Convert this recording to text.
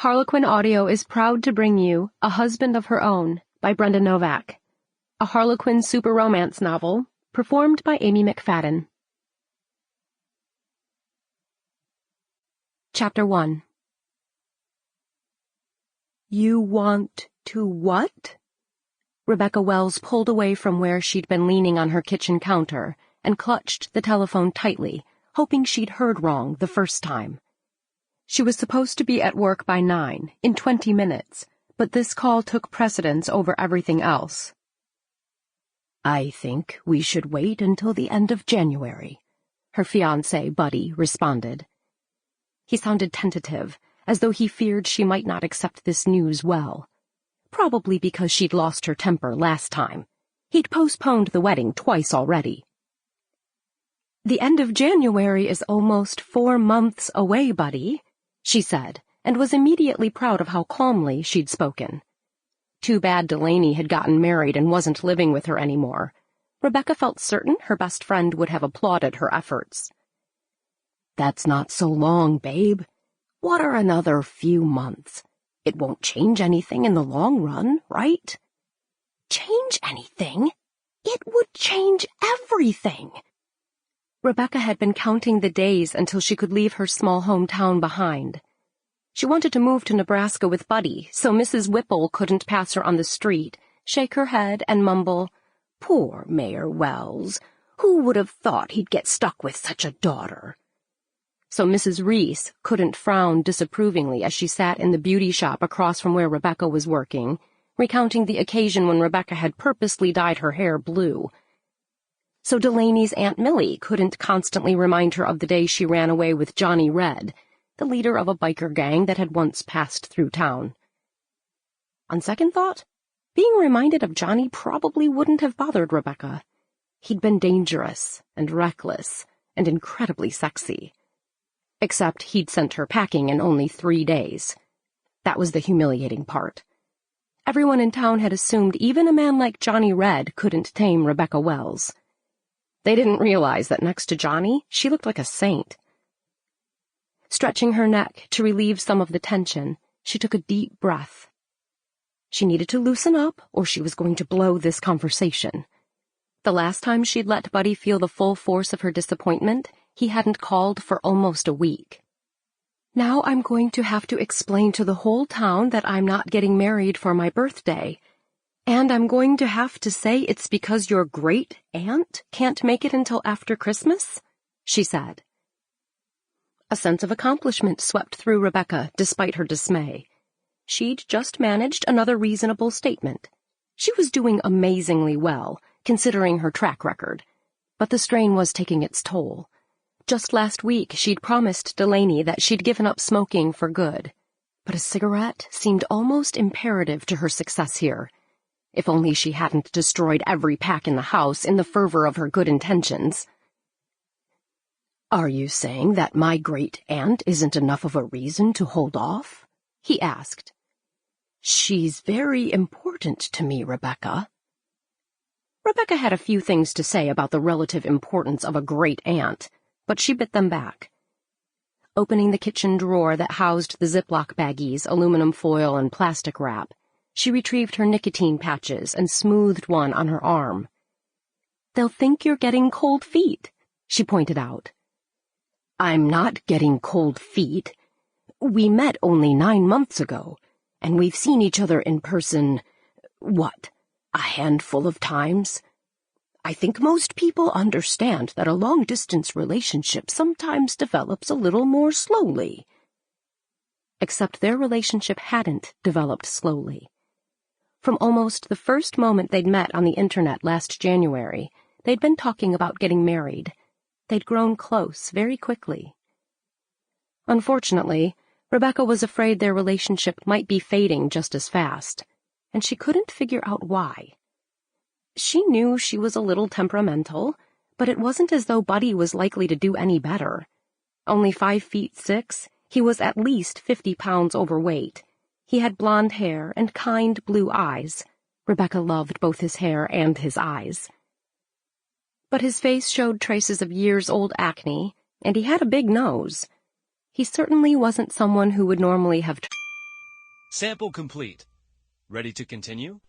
Harlequin Audio is proud to bring you A Husband of Her Own by Brenda Novak, a Harlequin super romance novel performed by Amy McFadden. Chapter 1. You want to what? Rebecca Wells pulled away from where she'd been leaning on her kitchen counter and clutched the telephone tightly, hoping she'd heard wrong the first time. She was supposed to be at work by 9, in 20 minutes, but this call took precedence over everything else. I think we should wait until the end of January, her fiancé, Buddy, responded. He sounded tentative, as though he feared she might not accept this news well. Probably because she'd lost her temper last time. He'd postponed the wedding twice already. The end of January is almost 4 months away, Buddy, she said, and was immediately proud of how calmly she'd spoken. Too bad Delaney had gotten married and wasn't living with her anymore. Rebecca felt certain her best friend would have applauded her efforts. That's not so long, babe. What are another few months? It won't change anything in the long run, right? Change anything? It would change everything. Rebecca had been counting the days until she could leave her small hometown behind. She wanted to move to Nebraska with Buddy, so Mrs. Whipple couldn't pass her on the street, shake her head, and mumble, "Poor Mayor Wells. Who would have thought he'd get stuck with such a daughter?" So Mrs. Reese couldn't frown disapprovingly as she sat in the beauty shop across from where Rebecca was working, recounting the occasion when Rebecca had purposely dyed her hair blue. So Delaney's Aunt Millie couldn't constantly remind her of the day she ran away with Johnny Red, the leader of a biker gang that had once passed through town. On second thought, being reminded of Johnny probably wouldn't have bothered Rebecca. He'd been dangerous and reckless and incredibly sexy. Except he'd sent her packing in only 3 days. That was the humiliating part. Everyone in town had assumed even a man like Johnny Red couldn't tame Rebecca Wells. They didn't realize that next to Johnny, she looked like a saint. Stretching her neck to relieve some of the tension, she took a deep breath. She needed to loosen up, or she was going to blow this conversation. The last time she'd let Buddy feel the full force of her disappointment, he hadn't called for almost a week. Now I'm going to have to explain to the whole town that I'm not getting married for my birthday. And I'm going to have to say it's because your great-aunt can't make it until after Christmas, she said. A sense of accomplishment swept through Rebecca, despite her dismay. She'd just managed another reasonable statement. She was doing amazingly well, considering her track record. But the strain was taking its toll. Just last week, she'd promised Delaney that she'd given up smoking for good. But a cigarette seemed almost imperative to her success here. If only she hadn't destroyed every pack in the house in the fervor of her good intentions. Are you saying that my great-aunt isn't enough of a reason to hold off? He asked. She's very important to me, Rebecca. Rebecca had a few things to say about the relative importance of a great-aunt, but she bit them back. Opening the kitchen drawer that housed the Ziploc baggies, aluminum foil, and plastic wrap, she retrieved her nicotine patches and smoothed one on her arm. They'll think you're getting cold feet, she pointed out. I'm not getting cold feet. We met only 9 months ago, and we've seen each other in person, a handful of times? I think most people understand that a long-distance relationship sometimes develops a little more slowly. Except their relationship hadn't developed slowly. From almost the first moment they'd met on the internet last January, they'd been talking about getting married. They'd grown close very quickly. Unfortunately, Rebecca was afraid their relationship might be fading just as fast, and she couldn't figure out why. She knew she was a little temperamental, but it wasn't as though Buddy was likely to do any better. Only 5'6", he was at least 50 pounds overweight. He had blonde hair and kind blue eyes. Rebecca loved both his hair and his eyes. But his face showed traces of years-old acne, and he had a big nose. He certainly wasn't someone who would normally have Sample complete. Ready to continue?